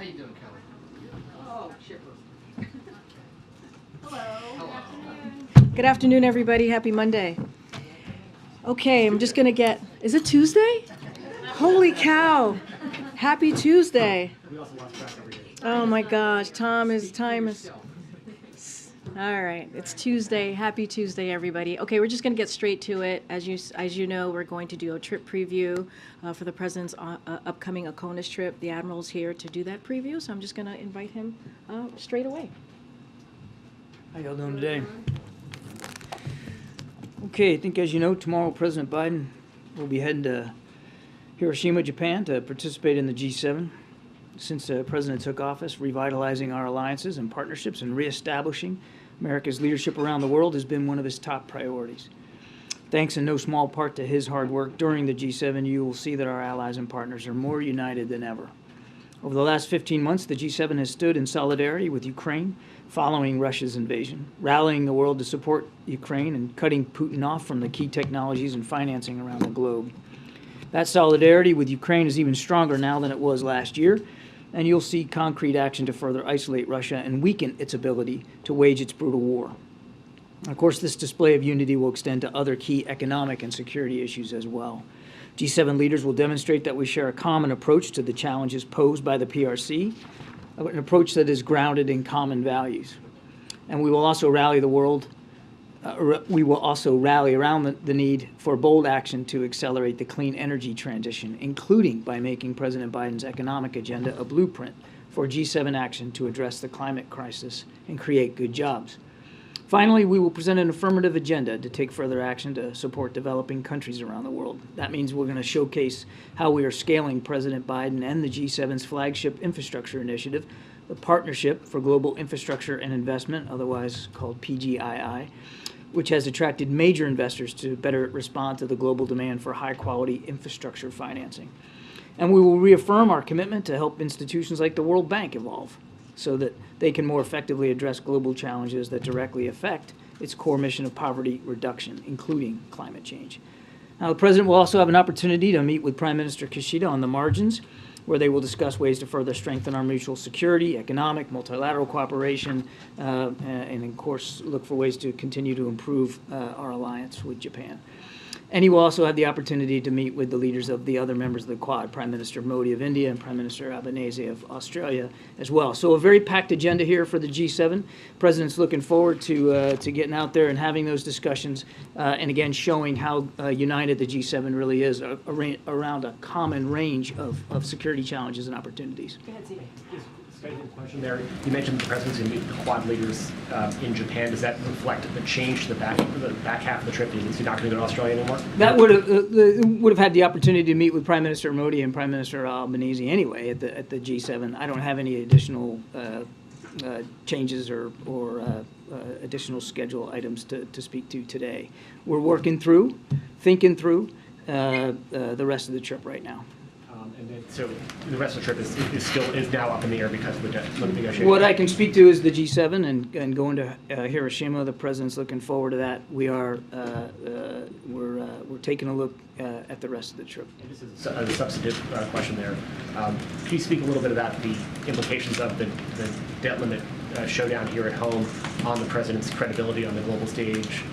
How you doing, Kelly? Oh, chipper. Hello. Hello. Good afternoon, everybody. Happy Monday. Okay, I'm just going to get... Is it Tuesday? Holy cow. Happy Tuesday. We also lost track every day. Oh, my gosh. Time is... All right. It's Tuesday. Happy Tuesday, everybody. Okay, we're just going to get straight to it. As you know, we're going to do a trip preview for the President's upcoming ACONUS trip. The Admiral's here to do that preview, so I'm just going to invite him straight away. How y'all doing today? Okay, I think as you know, tomorrow President Biden will be heading to Hiroshima, Japan to participate in the G7. Since the President took office, revitalizing our alliances and partnerships and reestablishing America's leadership around the world has been one of his top priorities. Thanks in no small part to his hard work during the G7, you will see that our allies and partners are more united than ever. Over the last 15 months, the G7 has stood in solidarity with Ukraine following Russia's invasion, rallying the world to support Ukraine and cutting Putin off from the key technologies and financing around the globe. That solidarity with Ukraine is even stronger now than it was last year, and you'll see concrete action to further isolate Russia and weaken its ability to wage its brutal war. Of course, this display of unity will extend to other key economic and security issues as well. G7 leaders will demonstrate that we share a common approach to the challenges posed by the PRC, an approach that is grounded in common values. And we will also rally the world. We will also rally around the need for bold action to accelerate the clean energy transition, including by making President Biden's economic agenda a blueprint for G7 action to address the climate crisis and create good jobs. Finally, we will present an affirmative agenda to take further action to support developing countries around the world. That means we're going to showcase how we are scaling President Biden and the G7's flagship infrastructure initiative, the Partnership for Global Infrastructure and Investment, otherwise called PGII, which has attracted major investors to better respond to the global demand for high-quality infrastructure financing. And we will reaffirm our commitment to help institutions like the World Bank evolve so that they can more effectively address global challenges that directly affect its core mission of poverty reduction, including climate change. Now, the President will also have an opportunity to meet with Prime Minister Kishida on the margins, where they will discuss ways to further strengthen our mutual security, economic, multilateral cooperation, and of course, look for ways to continue to improve our alliance with Japan. And he will also have the opportunity to meet with the leaders of the other members of the Quad, Prime Minister Modi of India and Prime Minister Albanese of Australia as well. So a very packed agenda here for the G7. President's looking forward to getting out there and having those discussions, and again, showing how united the G7 really is around a common range of security challenges and opportunities. Go ahead, Steve. Question there. You mentioned the President's going to meet the Quad leaders in Japan. Does that reflect the change to the back half of the trip? Is he not going to go to Australia anymore? That would have had the opportunity to meet with Prime Minister Modi and Prime Minister Albanese anyway at the G7. I don't have any additional changes or additional schedule items to speak to today. We're working through, thinking through the rest of the trip right now. And then, so the rest of the trip is now up in the air because of the negotiations. What I can speak to is the G7 and going to Hiroshima. The President's looking forward to that. We're taking a look at the rest of the trip. And this is a substantive question there. Can you speak a little bit about the implications of the debt limit showdown here at home on the President's credibility on the global stage?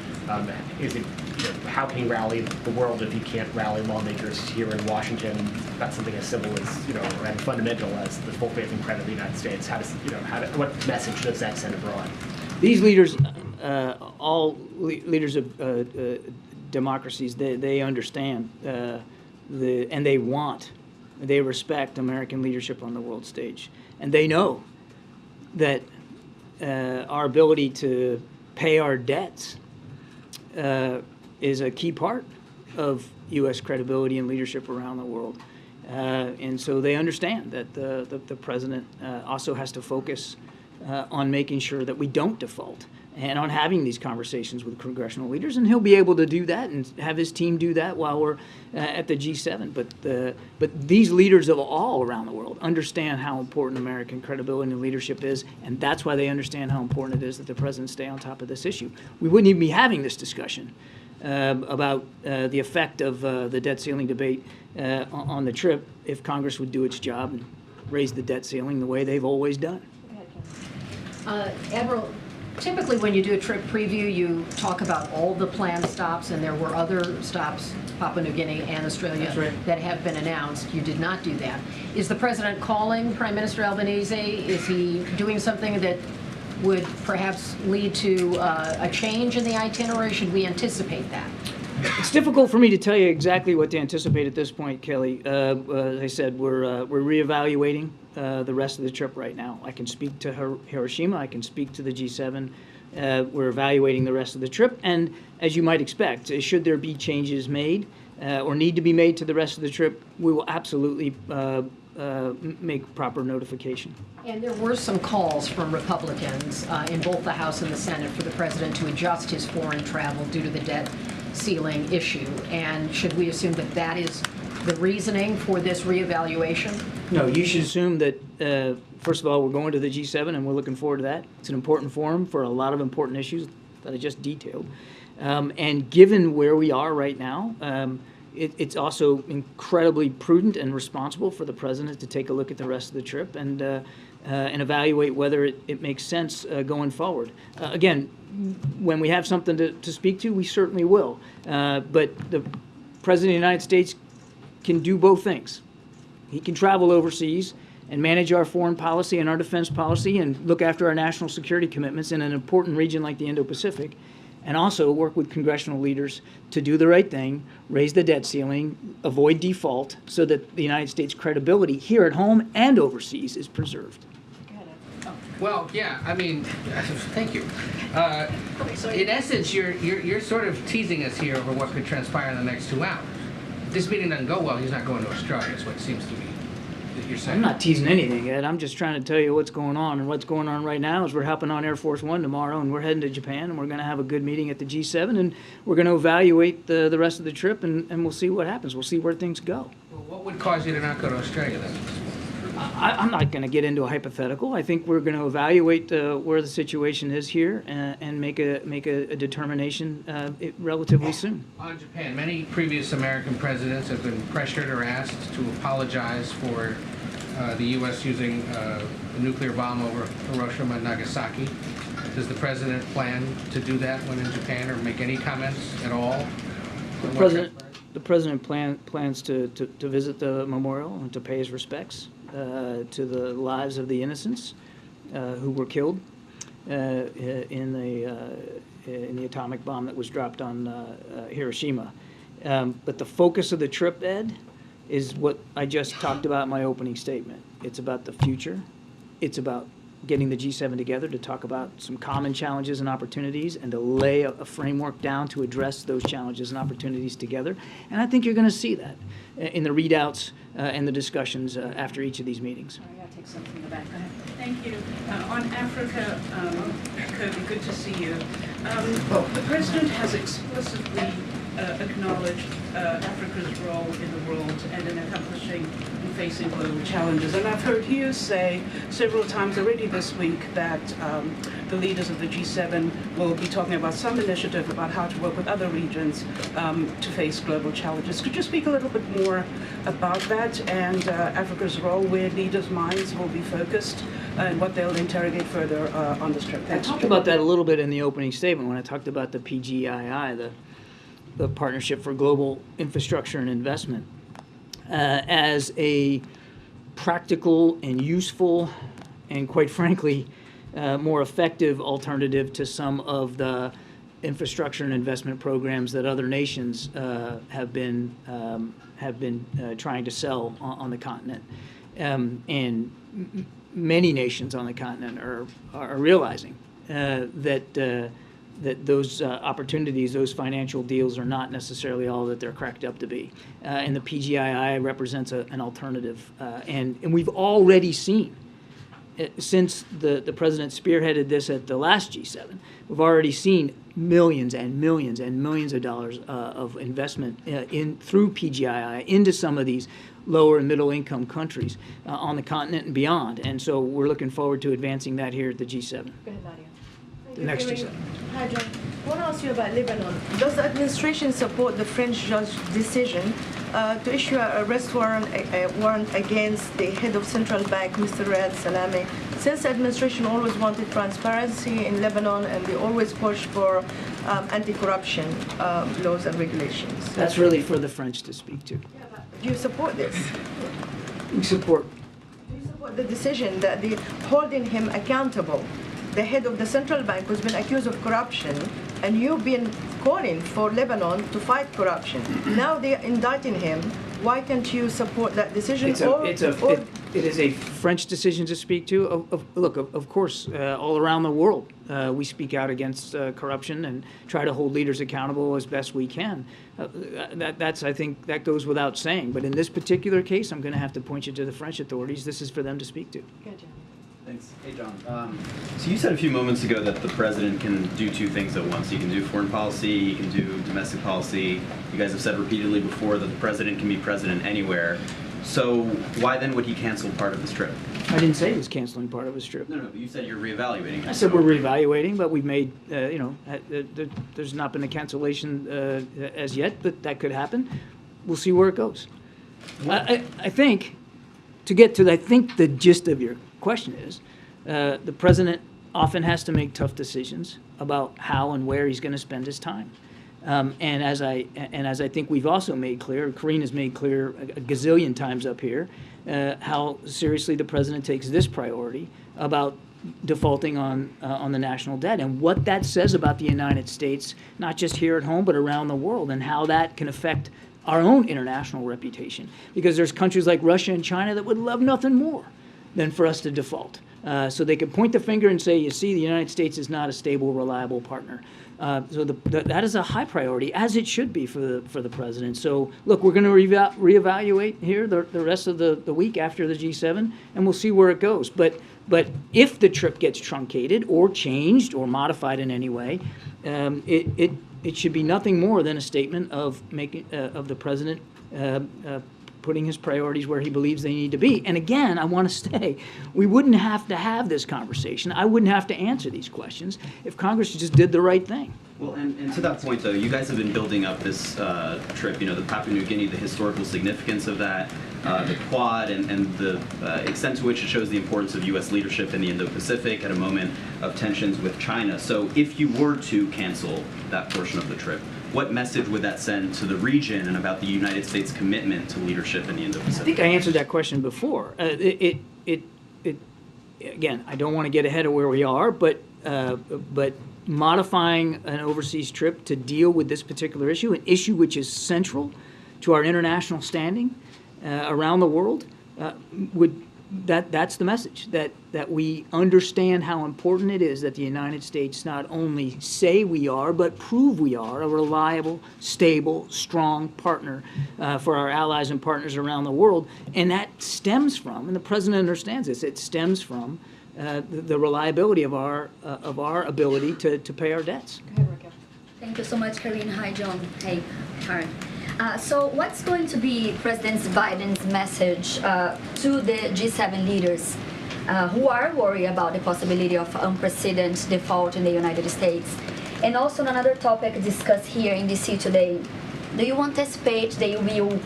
How can he rally the world if he can't rally lawmakers here in Washington? That's something as simple as, and fundamental as the full faith and credit of the United States. What message does that send abroad? These leaders, all leaders of democracies, they understand and they respect American leadership on the world stage. And they know that our ability to pay our debts is a key part of U.S. credibility and leadership around the world. And so they understand that the President also has to focus on making sure that we don't default and on having these conversations with congressional leaders. And he'll be able to do that and have his team do that while we're at the G7. But these leaders of all around the world understand how important American credibility and leadership is, and that's why they understand how important it is that the President stay on top of this issue. We wouldn't even be having this discussion about the effect of the debt ceiling debate on the trip if Congress would do its job raise the debt ceiling the way they've always done. Admiral, typically when you do a trip preview, you talk about all the planned stops, and there were other stops, Papua New Guinea and Australia, That's right. that have been announced. You did not do that. Is the president calling Prime Minister Albanese? Is he doing something that would perhaps lead to a change in the itinerary? Should we anticipate that? It's difficult for me to tell you exactly what to anticipate at this point, Kelly. As I said, we're reevaluating the rest of the trip right now. I can speak to Hiroshima. I can speak to the G7. We're evaluating the rest of the trip. And as you might expect, should there be changes made or need to be made to the rest of the trip, we will absolutely make proper notification. And there were some calls from Republicans in both the House and the Senate for the president to adjust his foreign travel due to the debt ceiling issue. And should we assume that that is the reasoning for this reevaluation? No, you should assume that, first of all, we're going to the G7 and we're looking forward to that. It's an important forum for a lot of important issues that I just detailed. And given where we are right now, it's also incredibly prudent and responsible for the president to take a look at the rest of the trip and evaluate whether it makes sense going forward. Again, when we have something to speak to, we certainly will. But the President of the United States can do both things. He can travel overseas and manage our foreign policy and our defense policy and look after our national security commitments in an important region like the Indo-Pacific, and also work with congressional leaders to do the right thing, raise the debt ceiling, avoid default, so that the United States' credibility here at home and overseas is preserved. Well, yeah, I mean, thank you. In essence, you're sort of teasing us here over what could transpire in the next 2 hours. If this meeting doesn't go well, he's not going to Australia, is what it seems to me that you're saying. I'm not teasing anything, Ed. I'm just trying to tell you what's going on. And what's going on right now is we're hopping on Air Force One tomorrow, and we're heading to Japan, and we're going to have a good meeting at the G7, and we're going to evaluate the rest of the trip, and we'll see what happens. We'll see where things go. Well, what would cause you to not go to Australia then? I'm not going to get into a hypothetical. I think we're going to evaluate where the situation is here and make a determination relatively soon. On Japan, many previous American presidents have been pressured or asked to apologize for the U.S. using a nuclear bomb over Hiroshima and Nagasaki. Does the president plan to do that when in Japan, or make any comments at all? The president plans to visit the memorial and to pay his respects to the lives of the innocents who were killed in the atomic bomb that was dropped on Hiroshima. But the focus of the trip, Ed, is what I just talked about in my opening statement. It's about the future. It's about getting the G7 together to talk about some common challenges and opportunities and to lay a framework down to address those challenges and opportunities together. And I think you're going to see that in the readouts and the discussions after each of these meetings. I gotta take something from the back. Go ahead. Thank you. On Africa, Kirby, good to see you. The President has explicitly acknowledged Africa's role in the world and in accomplishing and facing global challenges. And I've heard you say several times already this week that the leaders of the G7 will be talking about some initiative about how to work with other regions to face global challenges. Could you speak a little bit more about that and Africa's role, where leaders' minds will be focused and what they'll interrogate further on this trip? I talked about that a little bit in the opening statement when I talked about the PGII, the Partnership for Global Infrastructure and Investment, as a practical and useful and, quite frankly, more effective alternative to some of the infrastructure and investment programs that other nations have been trying to sell on the continent. And many nations on the continent are realizing that those opportunities, those financial deals are not necessarily all that they're cracked up to be. And the PGII represents an alternative. And we've already seen, since the president spearheaded this at the last G7, we've already seen millions and millions and millions of dollars of investment through PGII into some of these lower and middle income countries on the continent and beyond. And so we're looking forward to advancing that here at the G7. Go ahead, Nadia. The next G7. Hi, John. I want to ask you about Lebanon. Does the administration support the French judge's decision to issue an arrest warrant against the head of central bank, Mr. Riyad Salameh, since the administration always wanted transparency in Lebanon and they always push for anti-corruption laws and regulations. That's really for the French to speak to. Do you support this? We support. Do you support the decision that the holding him accountable, the head of the central bank who's been accused of corruption, and you've been calling for Lebanon to fight corruption. Now they're indicting him. Why can't you support that decision? It is a French decision to speak to. Look, of course, all around the world, we speak out against corruption and try to hold leaders accountable as best we can. I think that goes without saying. But in this particular case, I'm going to have to point you to the French authorities. This is for them to speak to. Thanks. Hey, John. So you said a few moments ago that the president can do two things at once. He can do foreign policy, he can do domestic policy. You guys have said repeatedly before that the president can be president anywhere. So why then would he cancel part of this trip? I didn't say he was canceling part of his trip. No, but you said you're reevaluating. I said we're reevaluating, but we've made, there's not been a cancellation as yet, but that could happen. We'll see where it goes. I think, to get to, the gist of your question is, the president often has to make tough decisions about how and where he's going to spend his time. And as I think we've also made clear, Karine has made clear a gazillion times up here, how seriously the president takes this priority about defaulting on the national debt and what that says about the United States, not just here at home, but around the world, and how that can affect our own international reputation. Because there's countries like Russia and China that would love nothing more than for us to default. So they can point the finger and say, you see, the United States is not a stable, reliable partner. So that is a high priority, as it should be for the president. So look, we're going to reevaluate here the rest of the week after the G7, and we'll see where it goes. But if the trip gets truncated or changed or modified in any way, it should be nothing more than a statement of the president putting his priorities where he believes they need to be. And again, I want to say, we wouldn't have to have this conversation. I wouldn't have to answer these questions if Congress just did the right thing. Well, and to that point, though, you guys have been building up this trip, the Papua New Guinea, the historical significance of that, the Quad, and the extent to which it shows the importance of U.S. leadership in the Indo-Pacific at a moment of tensions with China. So if you were to cancel that portion of the trip, what message would that send to the region and about the United States' commitment to leadership in the Indo-Pacific? I think I answered that question before. Again, I don't want to get ahead of where we are, but modifying an overseas trip to deal with this particular issue, an issue which is central to our international standing around the world, that's the message, that we understand how important it is that the United States not only say we are, but prove we are a reliable, stable, strong partner for our allies and partners around the world. And that stems from, and the president understands this, it stems from the reliability of our ability to pay our debts. Go ahead, Raquel. Thank you so much, Karine. Hi, John. Hey, Karen. So what's going to be President Biden's message to the G7 leaders who are worried about the possibility of unprecedented default in the United States? And also another topic discussed here in DC today, do you anticipate they will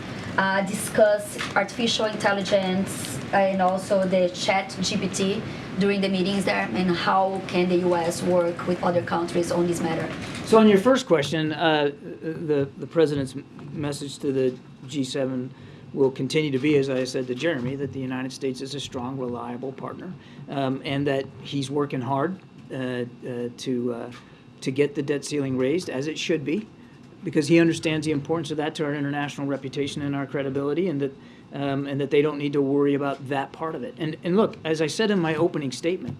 discuss artificial intelligence and also the chat GPT during the meetings there, and how can the U.S. work with other countries on this matter? So on your first question, the president's message to the G7 will continue to be, as I said to Jeremy, that the United States is a strong, reliable partner, and that he's working hard to get the debt ceiling raised, as it should be, because he understands the importance of that to our international reputation and our credibility, and that they don't need to worry about that part of it. And look, as I said in my opening statement,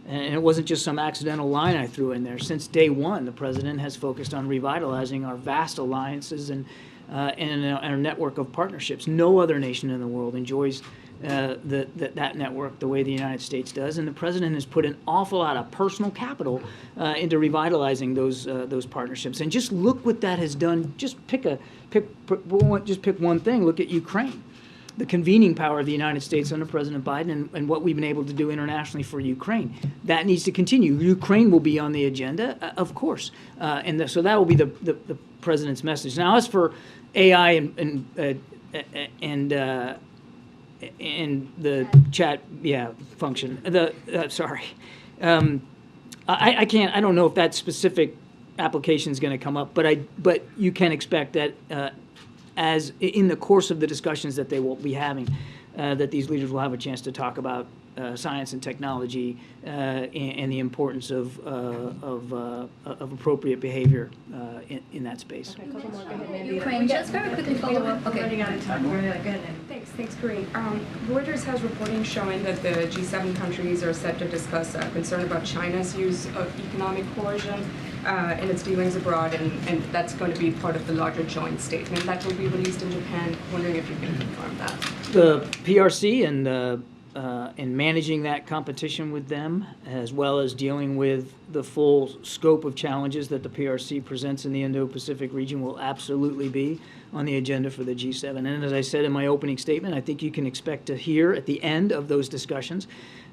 and it wasn't just some accidental line I threw in there. Since day one, the president has focused on revitalizing our vast alliances and our network of partnerships. No other nation in the world enjoys that network the way the United States does, and the president has put an awful lot of personal capital into revitalizing those partnerships. And just look what that has done. Just pick one thing. Look at Ukraine. The convening power of the United States under President Biden and what we've been able to do internationally for Ukraine. That needs to continue. Ukraine will be on the agenda, of course. So that will be the president's message. Now, as for AI and and the chat function. Sorry, I can't. I don't know if that specific application is going to come up, but you can expect that as in the course of the discussions that they will be having, that these leaders will have a chance to talk about science and technology and the importance of appropriate behavior in that space. Ukraine, just very quickly follow up. Okay. Running out of time. Go ahead. Thanks, Karine. Reuters has reporting showing that the G7 countries are set to discuss concern about China's use of economic coercion in its dealings abroad, and that's going to be part of the larger joint statement that will be released in Japan. Wondering if you can confirm that. The PRC and managing that competition with them, as well as dealing with the full scope of challenges that the PRC presents in the Indo-Pacific region, will absolutely be on the agenda for the G7. And as I said in my opening statement, I think you can expect to hear at the end of those discussions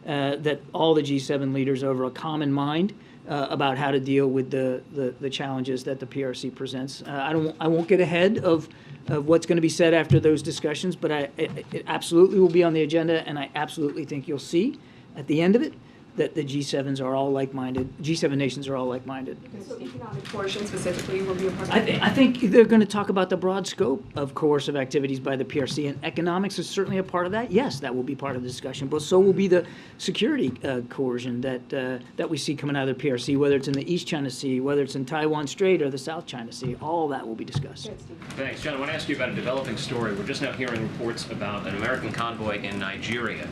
that all the G7 leaders are of a common mind about how to deal with the challenges that the PRC presents. I won't get ahead of what's going to be said after those discussions, but it absolutely will be on the agenda, and I absolutely think you'll see at the end of it that the G7s are all like-minded. G7 nations are all like-minded. So economic coercion specifically will be a part of it? I think they're going to talk about the broad scope of coercive activities by the PRC, and economics is certainly a part of that. Yes, that will be part of the discussion, but so will be the security coercion that we see coming out of the PRC, whether it's in the East China Sea, whether it's in Taiwan Strait or the South China Sea. All that will be discussed. Thanks. John, I want to ask you about a developing story. We're just now hearing reports about an American convoy in Nigeria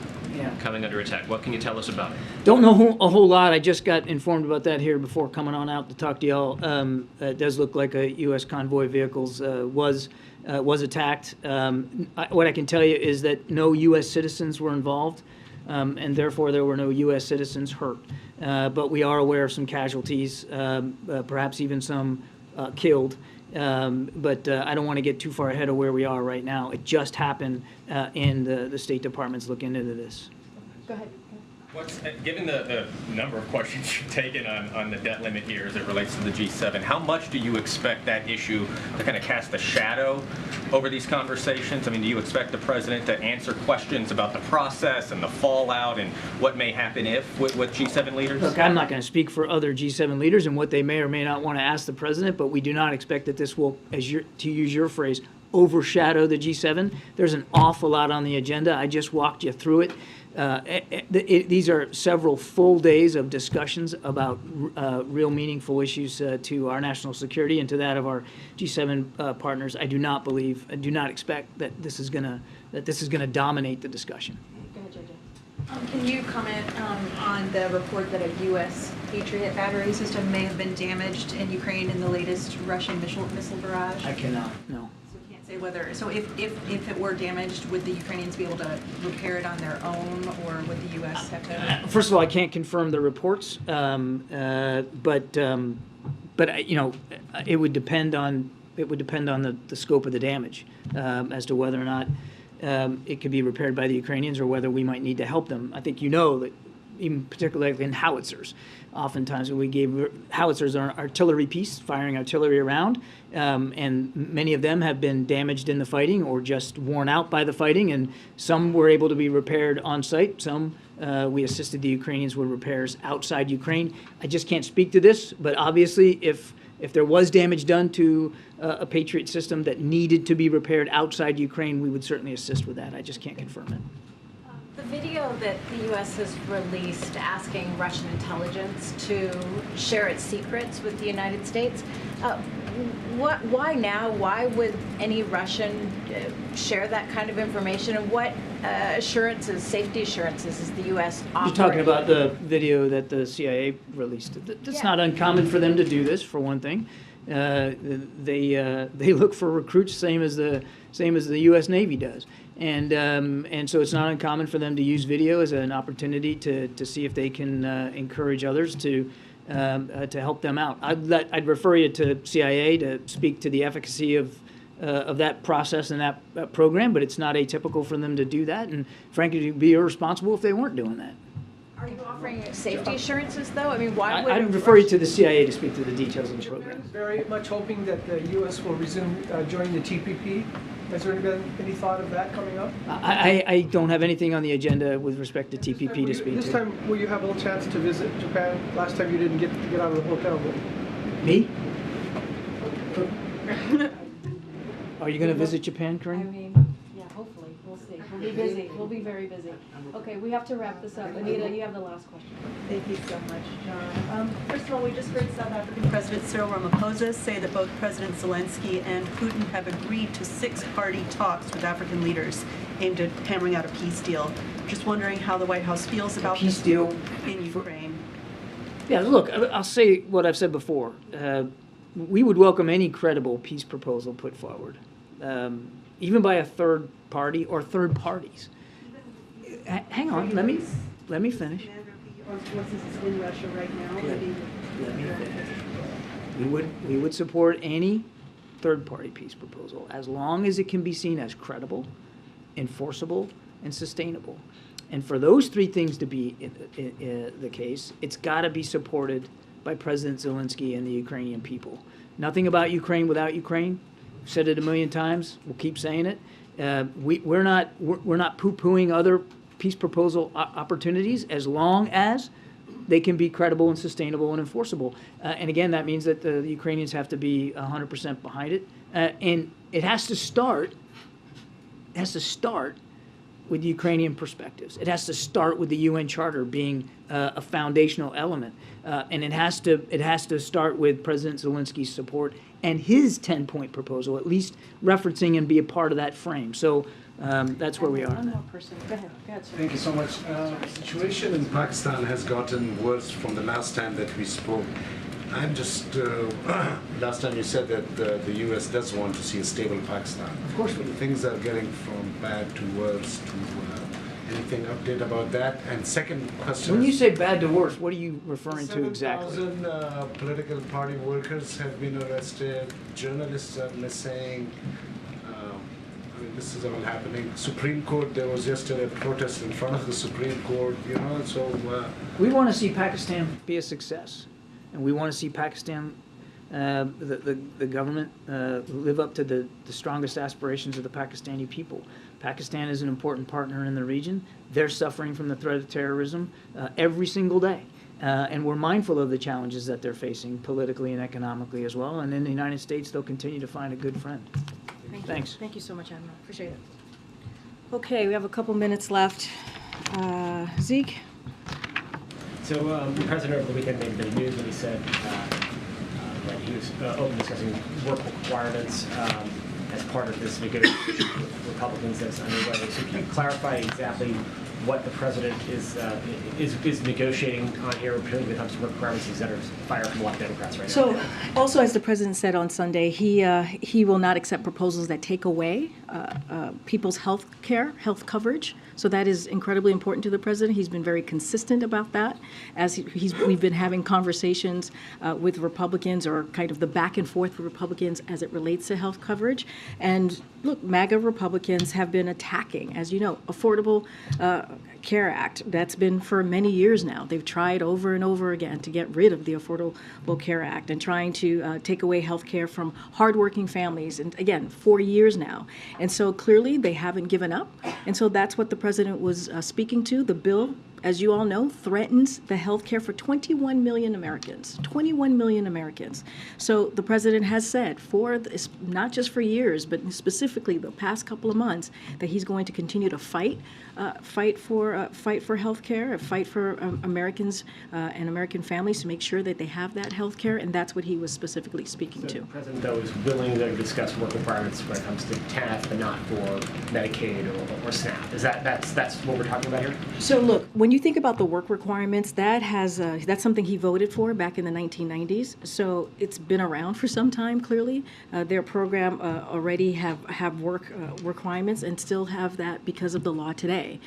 coming under attack. What can you tell us about it? Don't know a whole lot. I just got informed about that here before coming on out to talk to y'all. It does look like a U.S. convoy vehicles was attacked. What I can tell you is that no U.S. citizens were involved, and therefore there were no U.S. citizens hurt. But we are aware of some casualties, perhaps even some killed. But I don't want to get too far ahead of where we are right now. It just happened, and the State Department's looking into this. Go ahead. Given the number of questions you've taken on the debt limit here as it relates to the G7, how much do you expect that issue to kind of cast a shadow over these conversations? I mean, do you expect the president to answer questions about the process and the fallout and what may happen if with G7 leaders? Look, I'm not going to speak for other G7 leaders and what they may or may not want to ask the president, but we do not expect that this will, to use your phrase, overshadow the G7. There's an awful lot on the agenda. I just walked you through it. These are several full days of discussions about real meaningful issues to our national security and to that of our G7 partners. I do not expect that this is going to dominate the discussion. Go ahead, JJ. Can you comment on the report that a U.S. Patriot battery system may have been damaged in Ukraine in the latest Russian missile barrage? I cannot, no. Say whether, so if it were damaged, would the Ukrainians be able to repair it on their own, or would the U.S. have to? First of all, I can't confirm the reports, but you know, it would depend on the scope of the damage as to whether or not it could be repaired by the Ukrainians or whether we might need to help them. I think you know that even particularly in howitzers, oftentimes when we gave howitzers are an artillery piece firing artillery around, and many of them have been damaged in the fighting or just worn out by the fighting, and some were able to be repaired on site. Some we assisted the Ukrainians with repairs outside Ukraine. I just can't speak to this, but obviously if there was damage done to a Patriot system that needed to be repaired outside Ukraine, we would certainly assist with that. I just can't confirm it. The video that the U.S. has released asking Russian intelligence to share its secrets with the United States, why now? Why would any Russian share that kind of information? And what assurances, safety assurances, is the U.S. offering? You're talking about the video that the CIA released. It's not uncommon for them to do this, for one thing. They look for recruits, same as the U.S. Navy does. And so it's not uncommon for them to use video as an opportunity to see if they can encourage others to help them out. I'd refer you to CIA to speak to the efficacy of that process and that program, but it's not atypical for them to do that. And frankly, it would be irresponsible if they weren't doing that. Are you offering safety assurances, though? I mean, why would I'd refer you to the CIA to speak to the details of the program. Very much hoping that the U.S. will resume joining the TPP. Has there been any thought of that coming up? I don't have anything on the agenda with respect to TPP to speak This to. time, will you have a little chance to visit Japan? Last time you didn't get to get out of the hotel room. Me? Are you going to visit Japan, I Karine? mean, yeah, hopefully, we'll see. We'll be busy, we'll be very busy. Okay, we have to wrap this up. Anita, you have the last question. Thank you so much, John. First of all, we just heard South African President Cyril Ramaphosa say that both President Zelensky and Putin have agreed to 6-party talks with African leaders aimed at hammering out a peace deal. Just wondering how the White House feels about peace this deal in Ukraine. Yeah, look, I'll say what I've said before. We would welcome any credible peace proposal put forward, even by a third party or third parties. Hang on, let me finish. Forces in Russia right now. Let me finish. We would support any third party peace proposal as long as it can be seen as credible, enforceable, and sustainable. And for those three things to be the case, it's got to be supported by President Zelensky and the Ukrainian people. Nothing about Ukraine without Ukraine. I've said it a million times. We'll keep saying it. We're not poo-pooing other peace proposal opportunities as long as they can be credible and sustainable and enforceable. And again, that means that the Ukrainians have to be 100% behind it. And it has to start with Ukrainian perspectives. It has to start with the UN Charter being a foundational element, and it has to start with President Zelensky's support and his 10-point proposal, at least referencing and be a part of that frame. So that's where we are. One more person. Go ahead, sir. Thank you so much. The situation in Pakistan has gotten worse from the last time that we spoke. I'm just, last time you said that the U.S. does want to see a stable Pakistan. Of course we do. Things are getting from bad to worse to anything update about that? And second question When you say bad to worse, what are you referring to exactly? 7,000 political party workers have been arrested. Journalists are missing. I mean, this is all happening. Supreme Court, there was yesterday a protest in front of the Supreme Court, you know, so... We want to see Pakistan be a success. And we want to see Pakistan, the government, live up to the strongest aspirations of the Pakistani people. Pakistan is an important partner in the region. They're suffering from the threat of terrorism every single day. And we're mindful of the challenges that they're facing politically and economically as well. And in the United States, they'll continue to find a good friend. Thanks. Thank you so much, Admiral. Appreciate it. Okay, we have a couple minutes left. Zeke? So the president over the weekend made a bit of news when he said that he was open discussing work requirements as part of this negotiation with Republicans that's underway. So can you clarify exactly what the president is negotiating on here, particularly when it comes to work requirements? He's under fire from a lot of Democrats right now. So, also, as the president said on Sunday, he will not accept proposals that take away people's health care, health coverage. So that is incredibly important to the president. He's been very consistent about that. As we've been having conversations with Republicans, or kind of the back and forth with Republicans as it relates to health coverage. And look, MAGA Republicans have been attacking, as you know, Affordable Care Act. That's been for many years now. They've tried over and over again to get rid of the Affordable Care Act and trying to take away health care from hardworking families. And again, 4 years now. And so clearly they haven't given up. And so that's what the president was speaking to. The bill, as you all know, threatens the health care for 21 million Americans. 21 million Americans. So the president has said, for this, not just for years, but specifically the past couple of months, that he's going to continue to fight for health care, fight for Americans and American families to make sure that they have that health care, and that's what he was specifically speaking to. The president, though, is willing to discuss work requirements when it comes to TANF, but not for Medicaid or SNAP. Is that's what we're talking about here? So look, when you think about the work requirements, that's something he voted for back in the 1990s. So it's been around for some time. Clearly, their program already have work requirements and still have that because of the law today.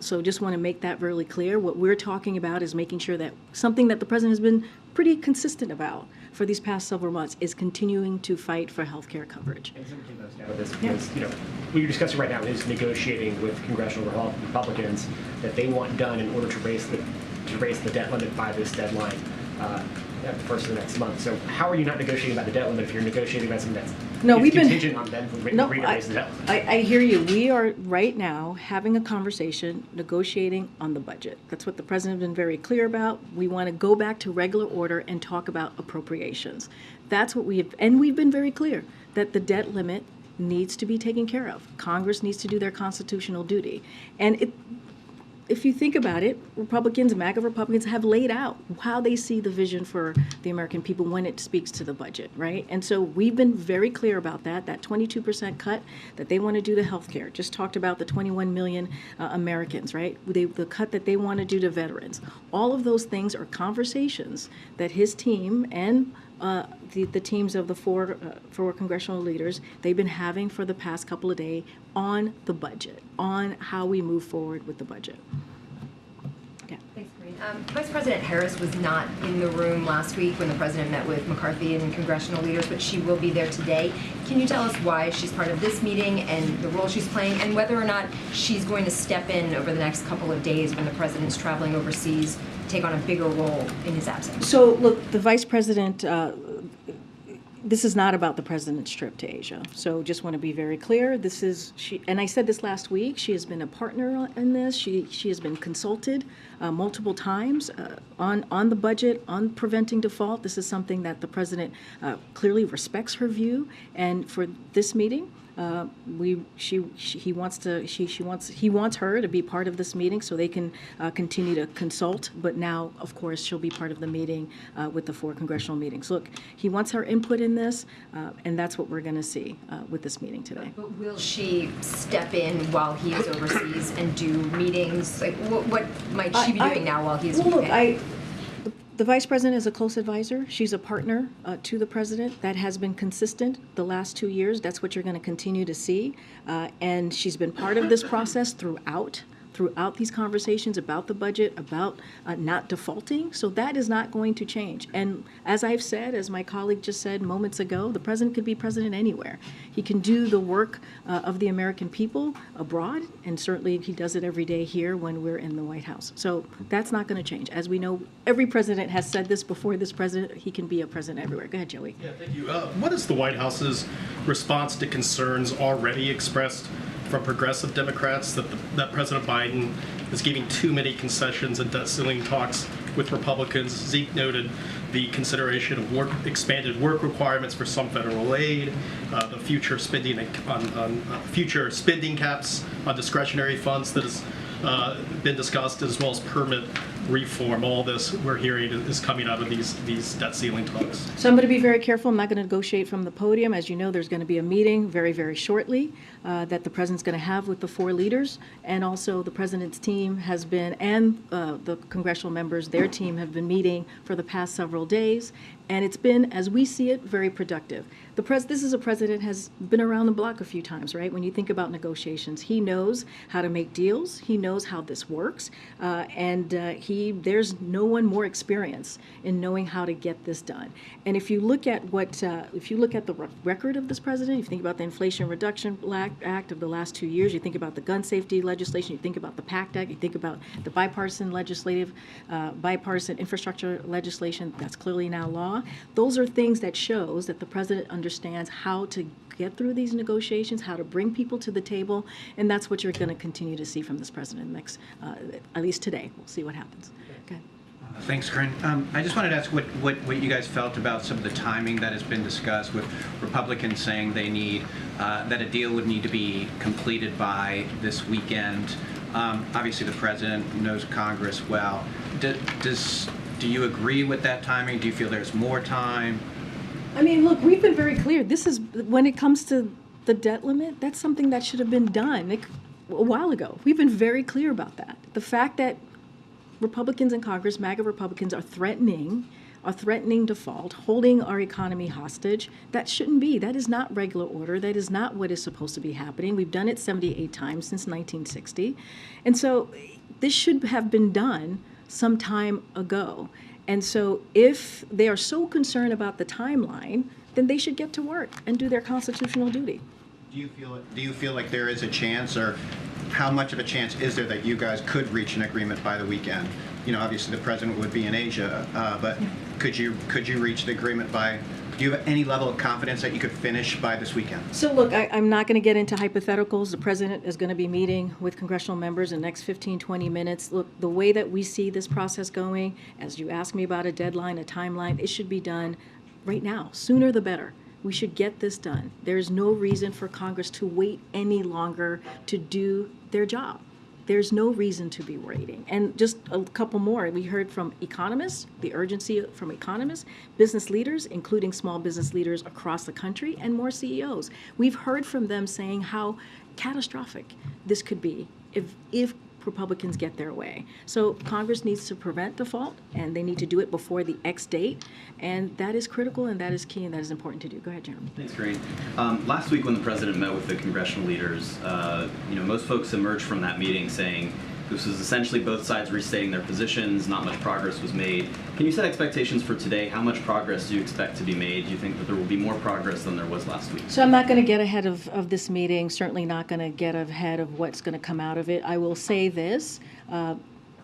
So just want to make that really clear. What we're talking about is making sure that something that the president has been pretty consistent about for these past several months is continuing to fight for health care coverage. And something goes down with this because, you know, what you're discussing right now is negotiating with congressional Republicans that they want done in order to raise the debt limit by this deadline at the first of the next month. So how are you not negotiating about the debt limit if you're negotiating about something that's No, it's we've been contingent on them agreeing to raise the debt limit. I hear you. We are right now having a conversation, negotiating on the budget. That's what the president has been very clear about. We want to go back to regular order and talk about appropriations. That's what we have, and we've been very clear that the debt limit needs to be taken care of. Congress needs to do their constitutional duty. And if you think about it, Republicans, MAGA Republicans, have laid out how they see the vision for the American people when it speaks to the budget, right? And so we've been very clear about that 22% cut that they want to do to healthcare. Just talked about the 21 million Americans, right? The cut that they want to do to veterans. All of those things are conversations that his team and the teams of the four congressional leaders, they've been having for the past couple of days on the budget, on how we move forward with the budget. Yeah. Thanks, Karine. Vice President Harris was not in the room last week when the president met with McCarthy and congressional leaders, but she will be there today. Can you tell us why she's part of this meeting and the role she's playing, and whether or not she's going to step in over the next couple of days when the president's traveling overseas, take on a bigger role in his absence? So, look, the vice president, this is not about the president's trip to Asia. So just want to be very clear. This is, and I said this last week, she has been a partner in this. She has been consulted multiple times on the budget, on preventing default. This is something that the president clearly respects her view. And for this meeting, he wants her to be part of this meeting so they can continue to consult. But now, of course, she'll be part of the meeting with the 4 congressional meetings. Look, he wants her input in this, and that's what we're going to see with this meeting today. But will she step in while he is overseas and do meetings? Like, what might she be doing now while he's in UK? The vice president is a close advisor. She's a partner to the president. That has been consistent the last 2 years. That's what you're going to continue to see. And she's been part of this process throughout these conversations about the budget, about not defaulting. So that is not going to change. And as I've said, as my colleague just said moments ago, the president could be president anywhere. He can do the work of the American people abroad, and certainly he does it every day here when we're in the White House. So that's not going to change. As we know, every president has said this before this president, he can be a president everywhere. Go ahead, Joey. Yeah, thank you. What is the White House's response to concerns already expressed from progressive Democrats that President Biden is giving too many concessions and debt ceiling talks with Republicans? Zeke noted the consideration of expanded work requirements for some federal aid, the future spending on future spending caps on discretionary funds that has been discussed, as well as permit reform. All this we're hearing is coming out of these debt ceiling talks. So I'm going to be very careful. I'm not going to negotiate from the podium. As you know, there's going to be a meeting very, very shortly that the president's going to have with the 4 leaders, and also the president's team has been, and the congressional members, their team have been meeting for the past several days. And it's been, as we see it, very productive. This is a president has been around the block a few times, right? When you think about negotiations, he knows how to make deals. He knows how this works, and there's no one more experienced in knowing how to get this done. And if you look at the record of this president, if you think about the Inflation Reduction Act of the last 2 years, you think about the gun safety legislation, you think about the PACT Act, you think about the bipartisan infrastructure legislation that's clearly now law. Those are things that shows that the president understands how to get through these negotiations, how to bring people to the table, and that's what you're going to continue to see from this president next, at least today. We'll see what happens. Okay. Thanks, Karine. I just wanted to ask what you guys felt about some of the timing that has been discussed, with Republicans saying they need that a deal would need to be completed by this weekend. Obviously, the president knows Congress well. Do you agree with that timing? Do you feel there's more time? I mean, look, we've been very clear. This is, when it comes to the debt limit, that's something that should have been done a while ago. We've been very clear about that. The fact that Republicans in Congress, MAGA Republicans, are threatening default, holding our economy hostage, that shouldn't be. That is not regular order. That is not what is supposed to be happening. We've done it 78 times since 1960. And so this should have been done some time ago. And so if they are so concerned about the timeline, then they should get to work and do their constitutional duty. Do you feel like there is a chance, or how much of a chance is there that you guys could reach an agreement by the weekend? You know, obviously the president would be in Asia, but could you reach the agreement by Do you have any level of confidence that you could finish by this weekend? So look, I'm not going to get into hypotheticals. The president is going to be meeting with congressional members in the next 15, 20 minutes. Look, the way that we see this process going, as you asked me about a deadline, a timeline, it should be done right now. Sooner the better. We should get this done. There's no reason for Congress to wait any longer to do their job. There's no reason to be waiting. And just a couple more. We heard from economists, the urgency from economists, business leaders, including small business leaders across the country, and more CEOs. We've heard from them saying how catastrophic this could be if Republicans get their way. So Congress needs to prevent default, and they need to do it before the X date. And that is critical, and that is key, and that is important to do. Go ahead, Jeremy. Thanks, Karine. Last week when the president met with the congressional leaders, most folks emerged from that meeting saying this was essentially both sides restating their positions, not much progress was made. Can you set expectations for today? How much progress do you expect to be made? Do you think that there will be more progress than there was last week? So I'm not going to get ahead of this meeting, certainly not going to get ahead of what's going to come out of it. I will say this.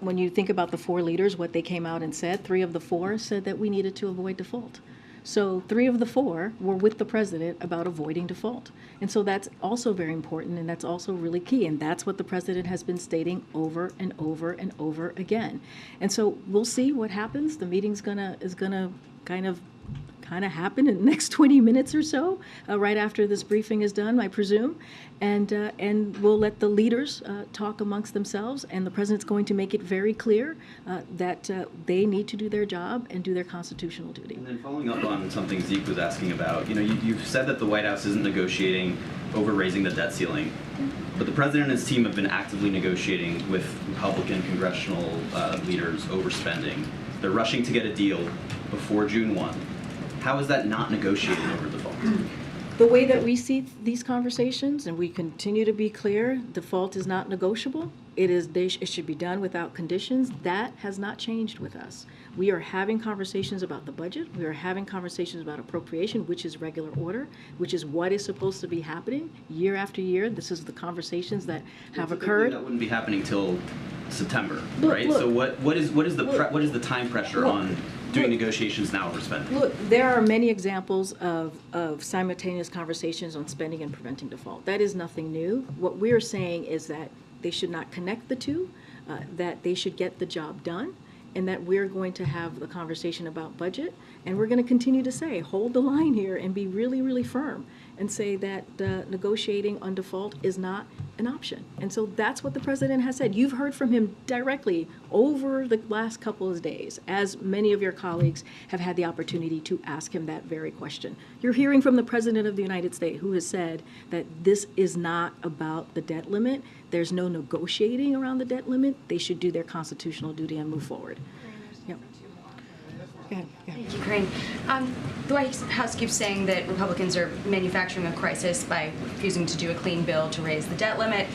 When you think about the 4 leaders, what they came out and said, 3 of the 4 said that we needed to avoid default. So 3 of the 4 were with the president about avoiding default. And so that's also very important, and that's also really key. And that's what the president has been stating over and over and over again. And so we'll see what happens. The meeting's is gonna kind of happen in the next 20 minutes or so, right after this briefing is done, I presume. And we'll let the leaders talk amongst themselves, and the president's going to make it very clear that they need to do their job and do their constitutional duty. And then following up on something Zeke was asking about, you've said that the White House isn't negotiating over raising the debt ceiling, but the president and his team have been actively negotiating with Republican congressional leaders over spending. They're rushing to get a deal before June 1. How is that not negotiating over default? The way that we see these conversations, and we continue to be clear, default is not negotiable. It should be done without conditions. That has not changed with us. We are having conversations about the budget. We are having conversations about appropriation, which is regular order, which is what is supposed to be happening year after year. This is the conversations that have occurred. That wouldn't be happening till September, Look, right? look, so what is the time pressure on doing negotiations now over spending? Look, there are many examples of simultaneous conversations on spending and preventing default. That is nothing new. What we're saying is that they should not connect the two, that they should get the job done, and that we're going to have the conversation about budget, and we're going to continue to say, hold the line here and be really, really firm, and say that negotiating on default is not an option. And so that's what the president has said. You've heard from him directly over the last couple of days, as many of your colleagues have had the opportunity to ask him that very question. You're hearing from the president of the United States, who has said that this is not about the debt limit. There's no negotiating around the debt limit. They should do their constitutional duty and move forward. Yep. Go ahead. Thank you, Karine. The White House keeps saying that Republicans are manufacturing a crisis by refusing to do a clean bill to raise the debt limit.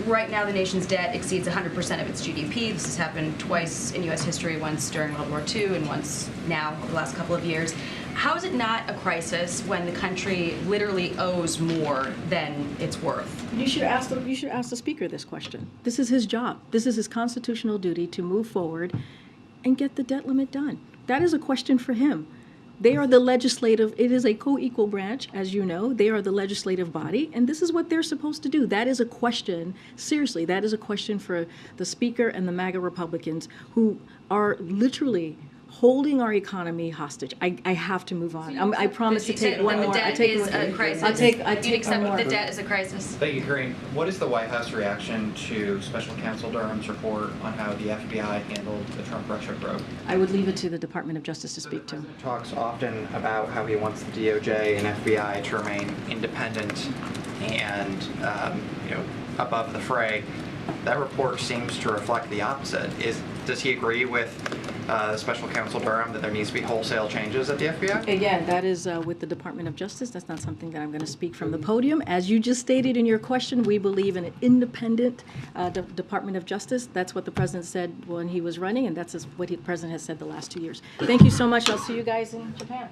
Right now, the nation's debt exceeds 100% of its GDP. This has happened twice in U.S. history, once during World War II and once now over the last couple of years. How is it not a crisis when the country literally owes more than it's worth? You should ask the Speaker this question. This is his job. This is his constitutional duty to move forward and get the debt limit done. That is a question for him. They are the legislative, it is a co-equal branch, as you know. They are the legislative body, and this is what they're supposed to do. That is a question, seriously, that is a question for the Speaker and the MAGA Republicans who are literally holding our economy hostage. I have to move on. I promise to take one more. The debt is a crisis. I'll take You'd accept one more. the debt is a crisis. Thank you, Karine. What is the White House reaction to Special Counsel Durham's report on how the FBI handled the Trump-Russia probe? I would leave it to the Department of Justice to speak to. The president talks often about how he wants the DOJ and FBI to remain independent and above the fray. That report seems to reflect the opposite. Does he agree with Special Counsel Durham that there needs to be wholesale changes at the FBI? Again, that is with the Department of Justice. That's not something that I'm going to speak from the podium. As you just stated in your question, we believe in an independent Department of Justice. That's what the president said when he was running, and that's what the president has said the last 2 years. Thank you so much. I'll see you guys in Japan.